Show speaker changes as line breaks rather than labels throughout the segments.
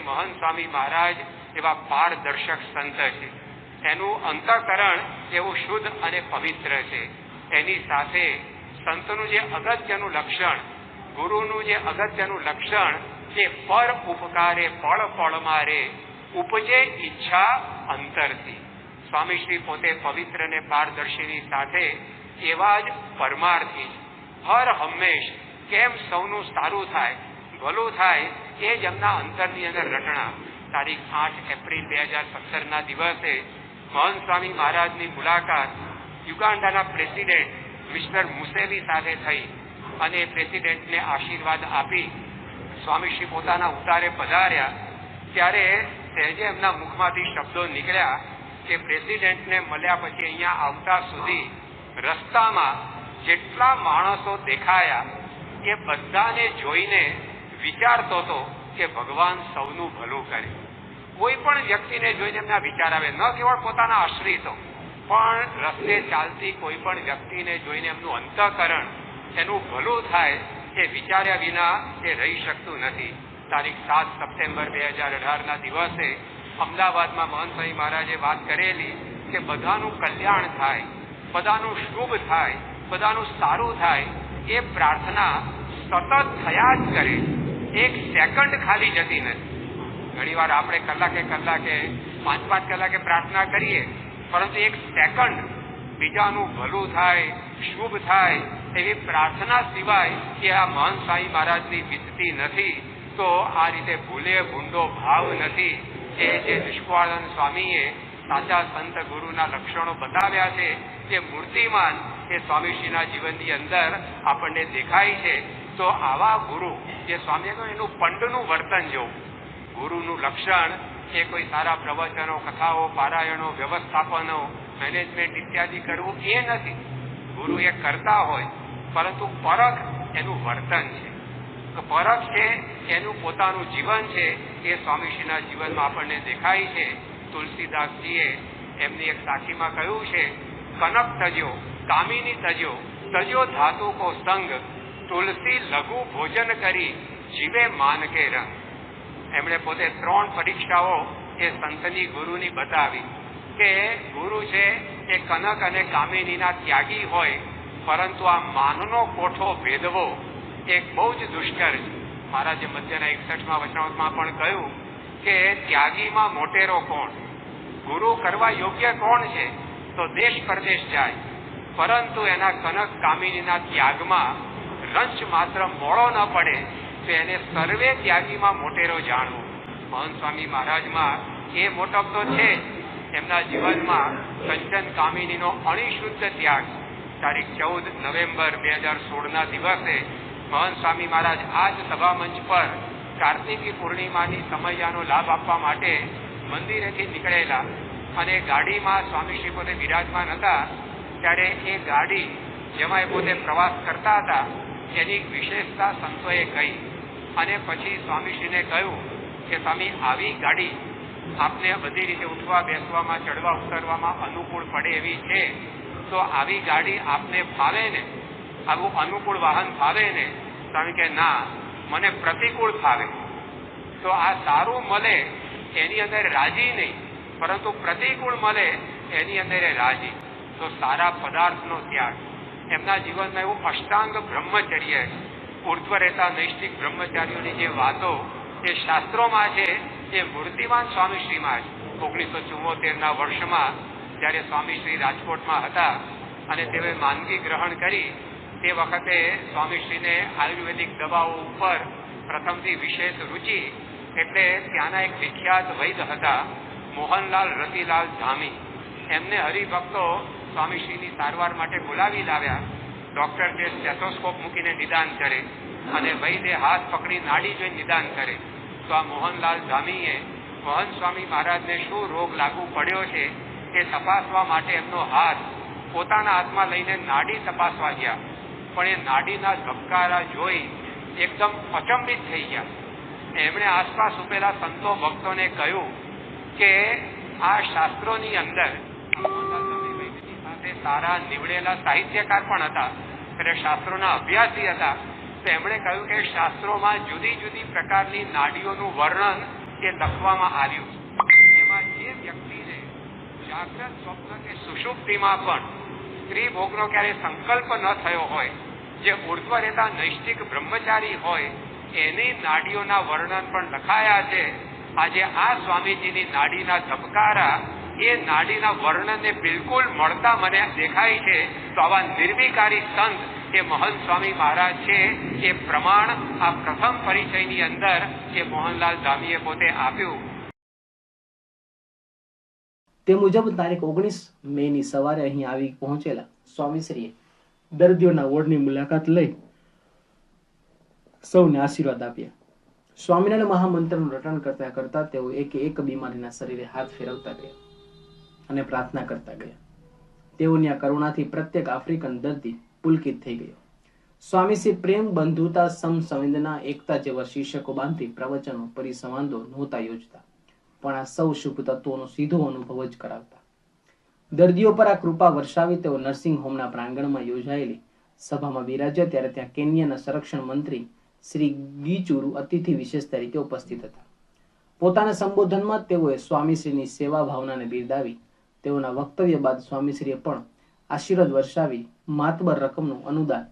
મહંત સ્વામી મહારાજ એવા પારદર્શક સંત છે. એનું અંતઃકરણ એવું શુદ્ધ અને પવિત્ર છે. એની સાથે સંતનું જે અગત્યનું લક્ષણ, ગુરુનું જે અગત્યનું લક્ષણ, કે પર ઉપકારે પળ પળમાં રે, ઉપજે ઈચ્છા અંતરથી. સ્વામીશ્રી પોતે પવિત્ર અને પારદર્શીની સાથે એવા જ પરમાર્થી હર હંમેશ કેમ સૌનું સારું થાય, ભલું થાય, એ જ એમના અંતરની અંદર રટણા. તારીખ 8 એપ્રિલ 2017 દિવસે મહંત સ્વામી મહારાજની મુલાકાત યુગાન્ડાના પ્રેસિડેન્ટ મિસ્ટર મુસેવી સાથે થઈ અને પ્રેસિડેન્ટને આશીર્વાદ આપી સ્વામીશ્રી પોતાના ઉતારે પધાર્યા. ત્યારે સહેજે એમના મુખમાંથી શબ્દો નીકળ્યા કે પ્રેસિડેન્ટને મળ્યા પછી અહીંયા આવતા સુધી રસ્તામાં જેટલા માણસો દેખાયા એ બધાને જોઈને વિચારતો હતો કે ભગવાન સૌનું ભલું કરે. કોઈ પણ વ્યક્તિને જોઈને એમના વિચાર આવે, ન કેવળ પોતાના આશ્રિતો, પણ રસ્તે ચાલતી કોઈ પણ વ્યક્તિને જોઈને એમનું અંતઃકરણ એનું ભલું થાય એ વિચાર્યા વિના એ રહી શકતું નથી. તારીખ 7 સપ્ટેમ્બર 2018 દિવસે અમદાવાદમાં મહંત સ્વામી મહારાજે વાત કરેલી કે બધાનું કલ્યાણ થાય, બધાનું શુભ થાય, બધાનું સારું થાય, એ પ્રાર્થના સતત થયા જ કરે, એક સેકન્ડ ખાલી જતી નથી. ઘણી વાર આપણે કલાકે 5 કલાકે પ્રાર્થના કરીએ, પરંતુ એક સેકન્ડ બીજાનું ભલું થાય, શુભ થાય એવી પ્રાર્થના સિવાય કે આ મહંત સ્વામી મહારાજની વીતતી નથી. તો આ રીતે ભૂલે ભૂંડો ભાવ નથી. એ જે નિષ્કુળાનંદ સ્વામીએ સાચા સંત ગુરુના લક્ષણો બતાવ્યા છે, જે મૂર્તિમાન એ સ્વામીશ્રીના જીવનની અંદર આપણને દેખાય છે. તો આવા ગુરુ જે સ્વામીએ કહ્યું એનું પંડનું વર્તન જોવું. ગુરુનું લક્ષણ એ કોઈ સારા પ્રવચનો, કથાઓ, પારાયણો, વ્યવસ્થાપનો, મેનેજમેન્ટ ઇત્યાદિ કરવું એ નથી. ગુરુ એ કરતા હોય, પરંતુ પરખ એનું વર્તન છે. તો પરખ છે એનું પોતાનું જીવન છે, એ સ્વામીશ્રીના જીવનમાં આપણને દેખાય છે. તુલસીદાસજીએ એમની એક સાખીમાં કહ્યું છે, કનક તજ્યો કામિની તજ્યો તજ્યો ધાતુ કો સંગ, તુલસી લઘુ ભોજન કરી જીવે માન કે રંગ. એમણે પોતે 3 પરીક્ષાઓ એ સંતની ગુરુની બતાવી કે ગુરુ છે એ કનક અને કામિનીના ત્યાગી હોય, પરંતુ આ માનનો કોઠો ભેદવો એ બહુ જ દુષ્કર છે. મહારાજે મધ્યના 61મા વચનામૃતમાં પણ કહ્યું કે ત્યાગીમાં મોટેરો કોણ, ગુરુ કરવા યોગ્ય કોણ છે? તો દેશ પરદેશ જાય, પરંતુ એના કનક કામિનીના ત્યાગમાં રંચ માત્ર મોડો ન પડે તો એને સર્વે ત્યાગીમાં મોટેરો જાણવો. મહંત સ્વામી મહારાજમાં એ મોટપ તો છે જ. એમના જીવનમાં કંચન કામિનીનો અણિશુદ્ધ ત્યાગ. તારીખ 14 નવેમ્બર 2016 દિવસે મહંત સ્વામી મહારાજ આ જ સભામંચ પર કાર્તિકી પૂર્ણિમાની સમયનો લાભ આપવા માટે મંદિરેથી નીકળેલા અને ગાડીમાં સ્વામીશ્રી પોતે બિરાજમાન હતા. ત્યારે એ ગાડી જેમાં એ પોતે પ્રવાસ કરતા હતા એની વિશેષતા સંતોએ કહી અને પછી સ્વામીશ્રીને કહ્યું કે સ્વામી, આવી ગાડી આપને બધી રીતે ઉઠવા બેસવામાં, ચડવા ઉતરવામાં અનુકૂળ પડે એવી છે, તો આવી ગાડી આપને ફાવે ને, આવું અનુકૂળ વાહન ફાવે ને? સ્વામી કે ના, મને પ્રતિકૂળ ફાવે. તો આ સારું મળે એની અંદર રાજી નહીં, પરંતુ પ્રતિકૂળ મળે એની અંદર રાજી. તો સારા પદાર્થનો ત્યાગ. એમના જીવનમાં એવું અષ્ટાંગ બ્રહ્મચર્ય, ઉર્ધ્વ રહેતા નૈષ્ઠિક બ્રહ્મચારીઓની જે વાતો એ શાસ્ત્રોમાં છે, એ મૂર્તિમાન સ્વામીશ્રીમાં છે. 1974ના વર્ષમાં જ્યારે સ્વામીશ્રી રાજકોટમાં હતા અને તેઓએ માંદગી ગ્રહણ કરી, તે વખતે સ્વામીશ્રીને આયુર્વેદિક દવાઓ ઉપર પ્રથમથી વિશેષ રુચિ. એટલે ત્યાંના એક વિખ્યાત વૈદ હતા મોહનલાલ રતિલાલ ધામી. એમને હરિભક્તો સ્વામીશ્રીની સારવાર માટે બોલાવી લાવ્યા. ડોક્ટર જે સ્ટેથોસ્કોપ મૂકીને નિદાન કરે અને વૈદ્ય હાથ પકડી નાડી જોઈને નિદાન કરે. તો આ મોહનલાલ ધામીએ મહંત સ્વામી મહારાજને શું રોગ લાગુ પડ્યો છે એ તપાસવા માટે એમનો હાથ પોતાના હાથમાં લઈને નાડી તપાસવા ગયા. પણ એ નાડીના ધબકારા જોઈ એકદમ અચંબિત થઈ ગયા. એમણે આસપાસ ઉભેલા સંતો ભક્તોને કહ્યું કે આ શાસ્ત્રોની અંદર સારા નીવડેલા સાહિત્યકાર પણ હતા, એટલે શાસ્ત્રોના અભ્યાસી હતા. તો એમણે કહ્યું કે શાસ્ત્રોમાં જુદી જુદી પ્રકારની નાડીઓનું વર્ણન એ લખવામાં આવ્યું. એમાં જે વ્યક્તિને જાગ્રત, સ્વપ્ન કે સુષુપ્તિમાં પણ સ્ત્રી ભોગનો ક્યારે સંકલ્પ ન થયો હોય, જે ઉર્ધ્વ રહેતા નૈષ્ઠિક બ્રહ્મચારી હોય, એની નાડીઓના વર્ણન પણ લખાયા છે. આજે આ સ્વામીજીની નાડીના ધબકારા એ નાડીના વર્ણનને બિલકુલ મળતા મને દેખાય છે. તો આવા નિર્વિકારી સંત એ મહંત સ્વામી મહારાજ છે. એ પ્રમાણ આ પ્રથમ પરિચયની અંદર એ મોહનલાલ ધામીએ પોતે આપ્યું.
તે મુજબ તારીખ 19 મેની સવારે અહીં આવી પહોંચેલા સ્વામીશ્રીએ દર્દીઓના વોર્ડની મુલાકાત લઈ સૌને આશીર્વાદ આપ્યા. સ્વામિનારાયણ મહામંત્રનું રટણ કરતા કરતા તેઓ એક બીમારીના શરીરે હાથ ફેરવતા ગયા અને પ્રાર્થના કરતા ગયા. તેઓની આ કરુણાથી પ્રત્યેક આફ્રિકન દર્દી પુલકિત થઈ ગયો. સ્વામીશ્રી પ્રેમ, બંધુતા, સમસંવેદના, એકતા જેવા શીર્ષકો બાંધી પ્રવચનો, પરિસંવાદો નહોતા યોજતા, પણ આ સૌ શુભ તત્વોનો સીધો અનુભવ જ કરાવતા. દર્દીઓ પર આ કૃપા વર્ષાવી તેઓ નર્સિંગ હોમના પ્રાંગણમાં યોજાયેલી સભામાં બિરાજ્યા ત્યારે ત્યાં કેન્યાના સંરક્ષણ મંત્રી શ્રી ગીચુરુ અતિથિ વિશેષ તરીકે ઉપસ્થિત હતા. પોતાના સંબોધનમાં તેઓએ સ્વામીશ્રીની સેવા ભાવનાને બિરદાવી તેઓના વક્તવ્ય બાદ સ્વામીશ્રીએ પણ આશીર્વાદ વર્ષાવી માતબર રકમનું અનુદાન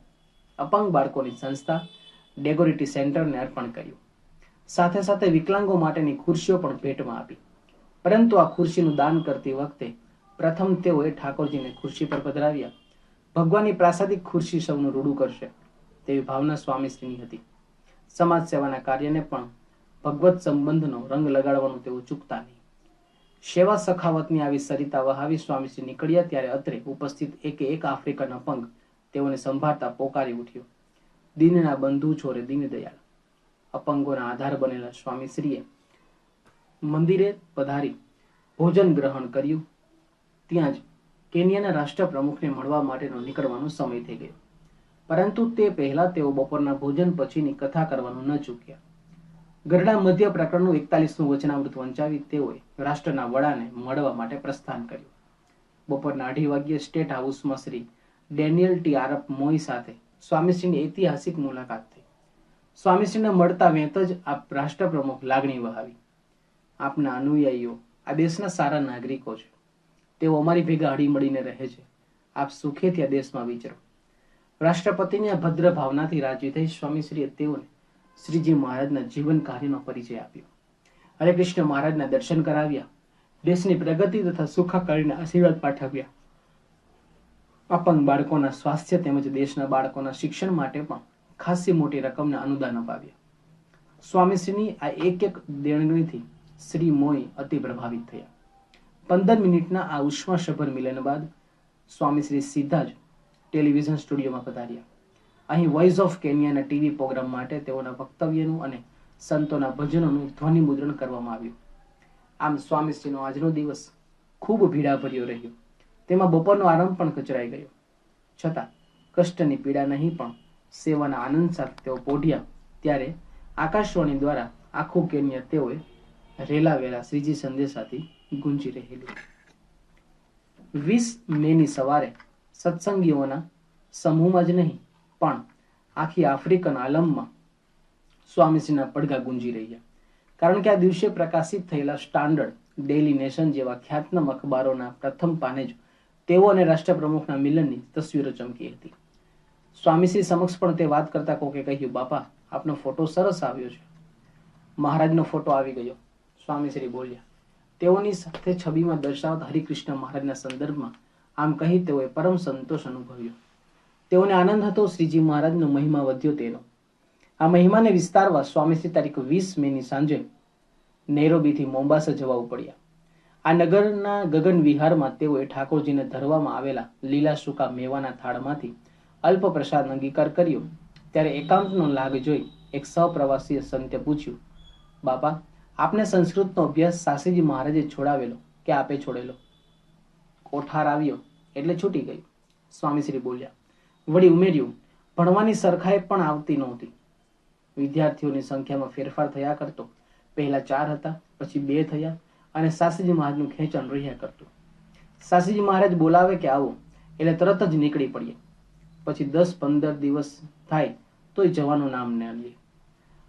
અપંગ બાળકોની સંસ્થા ડેગોરિટી સેન્ટરને અર્પણ કર્યું. સાથે સાથે વિકલાંગો માટેની ખુરશીઓ પણ ભેટમાં આપી. પરંતુ આ ખુરશીનું દાન કરતી વખતે પ્રથમ તેઓએ ઠાકોરજીને ખુરશી પર પધરાવ્યા. ભગવાનની પ્રાસાદિક ખુરશી સૌનું રૂડું કરશે તેવી ભાવના સ્વામીશ્રીની હતી. સમાજ સેવાના કાર્યને પણ ભગવત સંબંધનો રંગ લગાડવાનું તેઓ ચૂકતા નહીં. સેવા સખાવતની આવી સરિતા વહાવી સ્વામીશ્રી નીકળ્યા ત્યારે અત્રે ઉપસ્થિત એક આફ્રિકન અપંગ તેઓને સંભાળતા પોકારી ઉઠ્યો, દીનના બંધુ છોરે દીનદયાળ. અપંગોના આધાર બનેલા સ્વામીશ્રીએ મંદિરે પધારી ભોજન ગ્રહણ કર્યું. ત્યાં જ કેન્યાના રાષ્ટ્ર પ્રમુખને મળવા માટેનો નીકળવાનો સમય થઈ ગયો. પરંતુ તે પહેલા તેઓ બપોરના ભોજન પછીની કથા કરવાનું ન ચૂક્યા. ગરડા મધ્ય પ્રકરણનું 41મું વચનામૃત વંચાવી તેઓએ રાષ્ટ્રના વડાને મળવા માટે પ્રસ્થાન કર્યું. બપોરના 2:30 વાગ્યે સ્ટેટ હાઉસમાં શ્રી ડેનિયલ ટી આરપ મોઈ સાથે સ્વામીશ્રીની ઐતિહાસિક મુલાકાત થઈ. સ્વામીશ્રીને મળતા વેંત જ આપ રાષ્ટ્ર પ્રમુખ લાગણી વહાવી. આપના અનુયાયીઓ આ દેશના સારા નાગરિકો છે. તેઓ અમારી ભેગા હળી મળીને રહે છે. આપ સુખેથી આ દેશમાં વિચરો. રાષ્ટ્રપતિની આ ભદ્ર ભાવનાથી રાજી થઈ સ્વામીશ્રીએ તેઓને શ્રીજી મહારાજના જીવન કાર્યનો પરિચય આપ્યો. હરે કૃષ્ણ મહારાજના દર્શન કરાવ્યા. દેશની પ્રગતિ તથા સુખાકારીના આશીર્વાદ પાઠવ્યા. અપંગ બાળકોના સ્વાસ્થ્ય તેમજ દેશના બાળકોના શિક્ષણ માટે પણ ખાસી મોટી રકમના અનુદાન અપાવ્યા. સ્વામીશ્રીની આ એક દેણગીથી શ્રી મોઈ અતિ પ્રભાવિત થયા. 15 મિનિટના આ ઉષ્માસભર મિલન બાદ સ્વામીશ્રી સીધા જ ટેલિવિઝન સ્ટુડિયોમાં પધાર્યા. અહીં વોઇસ ઓફ કેન્યાના ટીવી પ્રોગ્રામ માટે તેઓના વક્તવ્યનું અને સંતોના ભજનોનું ધ્વનિ મુદ્રણ કરવામાં આવ્યું. આમ સ્વામીશ્રીનો આજનો દિવસ ખૂબ ભીડાભર્યો રહ્યો. તેમાં બપોરનો આરામ પણ કચરાઈ ગયો. છતાં કષ્ટની પીડા નહીં પણ સેવાના આનંદ સાથે તેઓ પોઢ્યા ત્યારે આકાશવાણી દ્વારા આખું કેન્યા તેઓએ રેલાવેલા શ્રીજી સંદેશાથી ગુંજી રહેલી. 20 મેની સવારે સત્સંગીઓના સમૂહમાં જ નહીં પણ આખી આફ્રિકન આલમમાં સ્વામીશ્રીના પડઘા ગુંજી રહ્યા. કારણ કે આ દિવસે પ્રકાશિત થયેલા સ્ટાન્ડર્ડ, ડેઇલી નેશન જેવા ખ્યાતનામ અખબારોના પ્રથમ પાને જ તેઓ અને રાષ્ટ્ર પ્રમુખના મિલનની તસવીરો ચમકી હતી. સ્વામીશ્રી સમક્ષ પણ તે વાત કરતા કોકે કહ્યું, બાપા આપનો ફોટો સરસ આવ્યો છે. મહારાજનો ફોટો આવી ગયો, સ્વામીશ્રી બોલ્યા. તેઓની સાથે છબીમાં દર્શાવતા હરિકૃષ્ણ મહારાજના સંદર્ભમાં આમ કહી તેઓએ પરમ સંતોષ અનુભવ્યો. તેઓને આનંદ હતો શ્રીજી મહારાજનો મહિમા વધ્યો તેનો. આ મહિમાને વિસ્તારવા સ્વામીશ્રી તારીખ 20 મેની સાંજે નૈરોબીથી મોમ્બાસા જવા ઉપડ્યા. આ નગરના ગગન વિહારમાં તેઓએ ઠાકોરજીને ધરવામાં આવેલા લીલા સૂકા મેવાના થાળમાંથી અલ્પ પ્રસાદ અંગીકાર કર્યો. ત્યારે એકાંતનો લાગ જોઈ એક સહપ્રવાસી સંતે પૂછ્યું, બાપા આપને સંસ્કૃતનો અભ્યાસ સાસીજી મહારાજે છોડાવેલો કે આપે છોડેલો? કોઠાર આવ્યો એટલે છૂટી ગયું, સ્વામીશ્રી બોલ્યા. વળી ઉમેર્યું, ભણવાની સરખાઈ પણ આવતી નહોતી. વિદ્યાર્થીઓની સંખ્યામાં ફેરફાર થયા કરતો. પહેલા 4 હતા, પછી 2 થયા અને સાસીજી મહારાજનું ખેંચાણ રહ્યા કરતું. સાસીજી મહારાજ બોલાવે કે આવો એટલે તરત જ નીકળી પડીએ. પછી 10-15 દિવસ થાય તોય જવાનું નામ ન લે.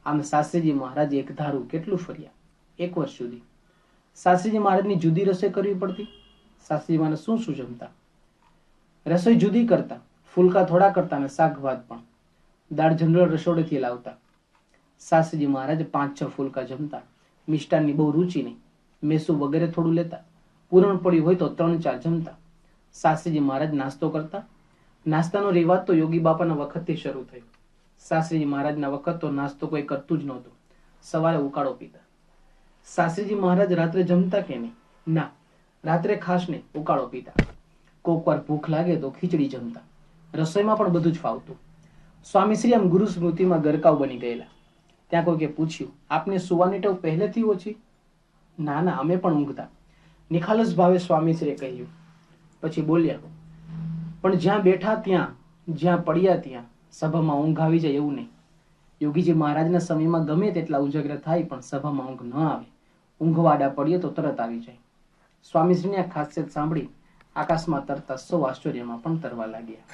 આમ સાસીજી મહારાજ એક ધારું કેટલું ફર્યા. 1 વર્ષ સુધી. શાસ્ત્રીજી મહારાજની જુદી રસોઈ કરવી પડતી. શાસ્ત્રીજી મહારાજ શું શું જમતા? રસોઈ જુદી કરતા, ફુલકા થોડા કરતા અને શાક ભાત પણ. દાળ જનરલ રસોડેથી લાવતા. શાસ્ત્રીજી મહારાજ 5-6 ફુલકા જમતા. મિષ્ટાનની બહુ રૂચિ નહીં. મેસુ વગેરે થોડું લેતા. પૂરણ પડ્યું હોય તો 3-4 જમતા. શાસ્ત્રીજી મહારાજ નાસ્તો કરતા. નાસ્તાનો રિવાજ તો યોગી બાપાના વખતથી શરૂ થયો. શાસ્ત્રીજી મહારાજના વખત તો નાસ્તો કોઈ કરતું જ નહોતું. સવારે ઉકાળો પીતા. શાસ્ત્રીજી મહારાજ રાત્રે જમતા કે નહીં? ના, રાત્રે ખાસ નહીં, ઉકાળો પીતા. કોક વાર ભૂખ લાગે તો ખીચડી જમતા. રસોઈમાં પણ બધું જ ફાવતું. સ્વામીશ્રી આમ ગુરુ સ્મૃતિમાં ગરકાવ બની ગયેલા. ત્યાં કોઈકે પૂછ્યું, આપને સુવાની ટેવ પહેલેથી ઓછી? ના ના, અમે પણ ઊંઘતા. નિખાલસ ભાવે સ્વામીશ્રીએ કહ્યું. પછી બોલ્યા, પણ જ્યાં બેઠા ત્યાં, જ્યાં પડ્યા ત્યાં, સભામાં ઊંઘ આવી જાય એવું નહીં. યોગીજી મહારાજના સમયમાં ગમે તેટલા ઉજાગરા થાય પણ સભામાં ઊંઘ ન આવે. ઊંઘવાડા પડીએ તો તરત આવી જાય. સ્વામીશ્રીની આ ખાસિયત સાંભળી આકાશમાં તરતા સૌ આશ્ચર્યમાં પણ તરવા લાગ્યા.